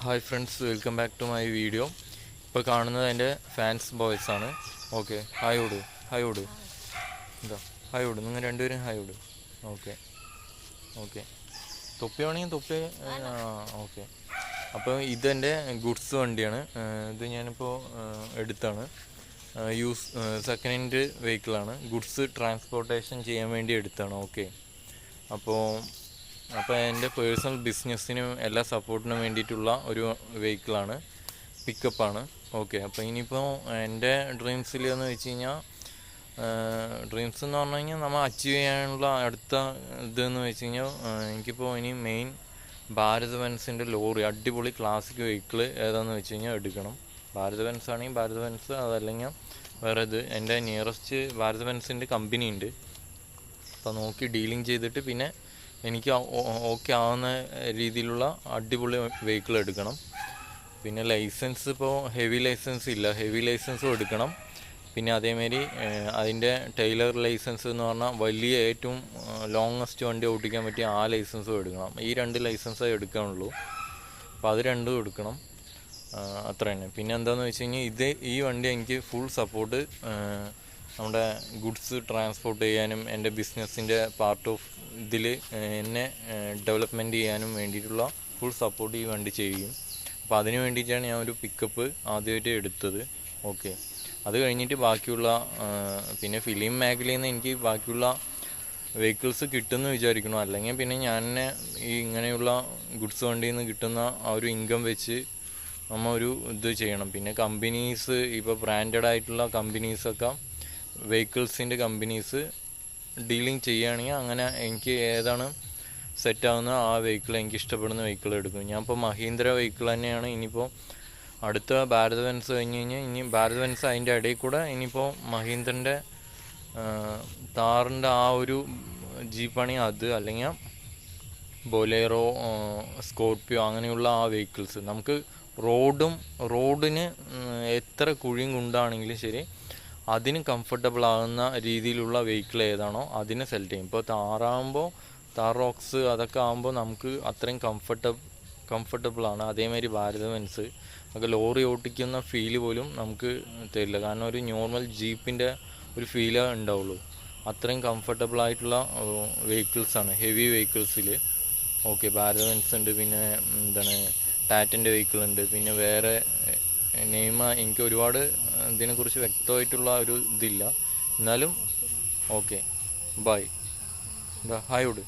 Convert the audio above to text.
Hi friends, welcome back to my video. ഇപ്പോൾ കാണുന്നത് എൻ്റെ ഫാൻസ് ബോയ്സ് ആണ്. ഓക്കെ, ഹായ് ഓട്, ഹായ് ഓട്, എന്താ ഹായ് ഓട്, നിങ്ങൾ രണ്ടുപേരും ഹായ് ഓട്. ഓക്കെ ഓക്കെ, തൊപ്പി വേണമെങ്കിൽ തൊപ്പി. ഓക്കെ, അപ്പോൾ ഇതെൻ്റെ ഗുഡ്സ് വണ്ടിയാണ്. ഇത് ഞാനിപ്പോൾ എടുത്താണ്. സെക്കൻഡ് ഹാൻഡ് വെഹിക്കിളാണ്. ഗുഡ്സ് ട്രാൻസ്പോർട്ടേഷൻ ചെയ്യാൻ വേണ്ടി എടുത്താണ്. ഓക്കെ, അപ്പോൾ എൻ്റെ പേഴ്സണൽ ബിസിനസ്സിനും എല്ലാ സപ്പോർട്ടിനും വേണ്ടിയിട്ടുള്ള ഒരു വെഹിക്കിളാണ്, പിക്കപ്പാണ്. ഓക്കെ, അപ്പോൾ ഇനിയിപ്പോൾ എൻ്റെ ഡ്രീംസിൽ എന്ന് വെച്ച് കഴിഞ്ഞാൽ, ഡ്രീംസ് എന്ന് പറഞ്ഞു കഴിഞ്ഞാൽ നമ്മൾ അച്ചീവ് ചെയ്യാനുള്ള അടുത്ത ഇതെന്ന് വെച്ച് കഴിഞ്ഞാൽ, എനിക്കിപ്പോൾ ഇനി മെയിൻ ഭാരത് ബെൻസിൻ്റെ ലോറി, അടിപൊളി ക്ലാസിക് വെഹിക്കിൾ ഏതാണെന്ന് വെച്ച് കഴിഞ്ഞാൽ എടുക്കണം. ഭാരത് ബെൻസ് ആണെങ്കിൽ ഭാരത് ബെൻസ്, അതല്ലെങ്കിൽ വേറെ ഇത്. എൻ്റെ നിയറസ്റ്റ് ഭാരത് ബെൻസിൻ്റെ കമ്പനി ഉണ്ട്. അപ്പോൾ നോക്കി ഡീലിങ് ചെയ്തിട്ട് പിന്നെ എനിക്ക് ഓക്കെ ആവുന്ന രീതിയിലുള്ള അടിപൊളി വെഹിക്കിൾ എടുക്കണം. പിന്നെ ലൈസൻസ് ഇപ്പോൾ ഹെവി ലൈസൻസ് ഇല്ല, ഹെവി ലൈസൻസും എടുക്കണം. പിന്നെ അതേമാതിരി അതിൻ്റെ ടൈലർ ലൈസൻസ് എന്ന് പറഞ്ഞാൽ വലിയ ഏറ്റവും ലോങ്ങസ്റ്റ് വണ്ടി ഓടിക്കാൻ പറ്റിയ ആ ലൈസൻസും എടുക്കണം. ഈ 2 ലൈസൻസേ എടുക്കാനുള്ളൂ. അപ്പോൾ അത് രണ്ടും എടുക്കണം. അത്ര തന്നെ. പിന്നെ എന്താണെന്ന് വെച്ച് കഴിഞ്ഞാൽ ഈ വണ്ടി എനിക്ക് ഫുൾ സപ്പോർട്ട്, നമ്മുടെ ഗുഡ്സ് ട്രാൻസ്പോർട്ട് ചെയ്യാനും എൻ്റെ ബിസിനസ്സിൻ്റെ പാർട്ട് ഓഫ് ഇതിൽ എന്നെ ഡെവലപ്മെൻറ്റ് ചെയ്യാനും വേണ്ടിയിട്ടുള്ള ഫുൾ സപ്പോർട്ട് ഈ വണ്ടി ചെയ്യും. അപ്പോൾ അതിന് വേണ്ടിയിട്ടാണ് ഞാൻ ഒരു പിക്കപ്പ് ആദ്യമായിട്ട് എടുത്തത്. ഓക്കെ, അത് കഴിഞ്ഞിട്ട് ബാക്കിയുള്ള പിന്നെ ഫിലിം മേഖലയിൽ നിന്ന് എനിക്ക് ബാക്കിയുള്ള വെഹിക്കിൾസ് കിട്ടുമെന്ന് വിചാരിക്കണം. അല്ലെങ്കിൽ പിന്നെ ഞാൻ ഈ ഇങ്ങനെയുള്ള ഗുഡ്സ് വണ്ടിയിൽ നിന്ന് കിട്ടുന്ന ആ ഒരു ഇൻകം വെച്ച് നമ്മൾ ഒരു ഇത് ചെയ്യണം. പിന്നെ കമ്പനീസ്, ഇപ്പോൾ ബ്രാൻഡഡ് ആയിട്ടുള്ള കമ്പനീസൊക്കെ വെഹിക്കിൾസിൻ്റെ കമ്പനീസ് ഡീലിങ് ചെയ്യുകയാണെങ്കിൽ അങ്ങനെ എനിക്ക് ഏതാണ് സെറ്റാവുന്ന ആ വെഹിക്കിൾ, എനിക്ക് ഇഷ്ടപ്പെടുന്ന വെഹിക്കിൾ എടുക്കും. ഞാൻ ഇപ്പോൾ മഹീന്ദ്ര വെഹിക്കിൾ തന്നെയാണ്. ഇനിയിപ്പോൾ അടുത്ത ഭാരത് ബെൻസ് കഴിഞ്ഞ് കഴിഞ്ഞാൽ ഇനി ഭാരത് ബെൻസ് അതിൻ്റെ ഇടയിൽ കൂടെ ഇനിയിപ്പോൾ മഹീന്ദ്രൻ്റെ താറിൻ്റെ ആ ഒരു ജീപ്പാണെങ്കിൽ അത്, അല്ലെങ്കിൽ ബൊലേറോ, സ്കോർപ്പിയോ, അങ്ങനെയുള്ള ആ വെഹിക്കിൾസ് നമുക്ക് റോഡിന് എത്ര കുഴിയും കുണ്ടാണെങ്കിലും ശരി, അതിന് കംഫർട്ടബിൾ ആകുന്ന രീതിയിലുള്ള വെഹിക്കിൾ ഏതാണോ അതിനെ സെലക്ട് ചെയ്യും. ഇപ്പോൾ താർ റോക്സ് അതൊക്കെ ആകുമ്പോൾ നമുക്ക് അത്രയും കംഫർട്ടബിളാണ്. അതേമാതിരി ഭാരത് ബെൻസ് ഒക്കെ ലോറി ഓട്ടിക്കുന്ന ഫീല് പോലും നമുക്ക് തരില്ല. കാരണം ഒരു നോർമൽ ജീപ്പിൻ്റെ ഒരു ഫീലേ ഉണ്ടാവുള്ളൂ. അത്രയും കംഫർട്ടബിൾ ആയിട്ടുള്ള വെഹിക്കിൾസാണ് ഹെവി വെഹിക്കിൾസിൽ. ഓക്കെ, ഭാരത് ബെൻസ് ഉണ്ട്, പിന്നെ എന്താണ് ടാറ്റൻ്റെ വെഹിക്കിൾ ഉണ്ട്, പിന്നെ വേറെ എനിക്ക് ഒരുപാട് ഇതിനെക്കുറിച്ച് വ്യക്തമായിട്ടുള്ള ഒരു ഇതില്ല. എന്നാലും ഓക്കെ, ബൈ, ഹായ് ഓട്.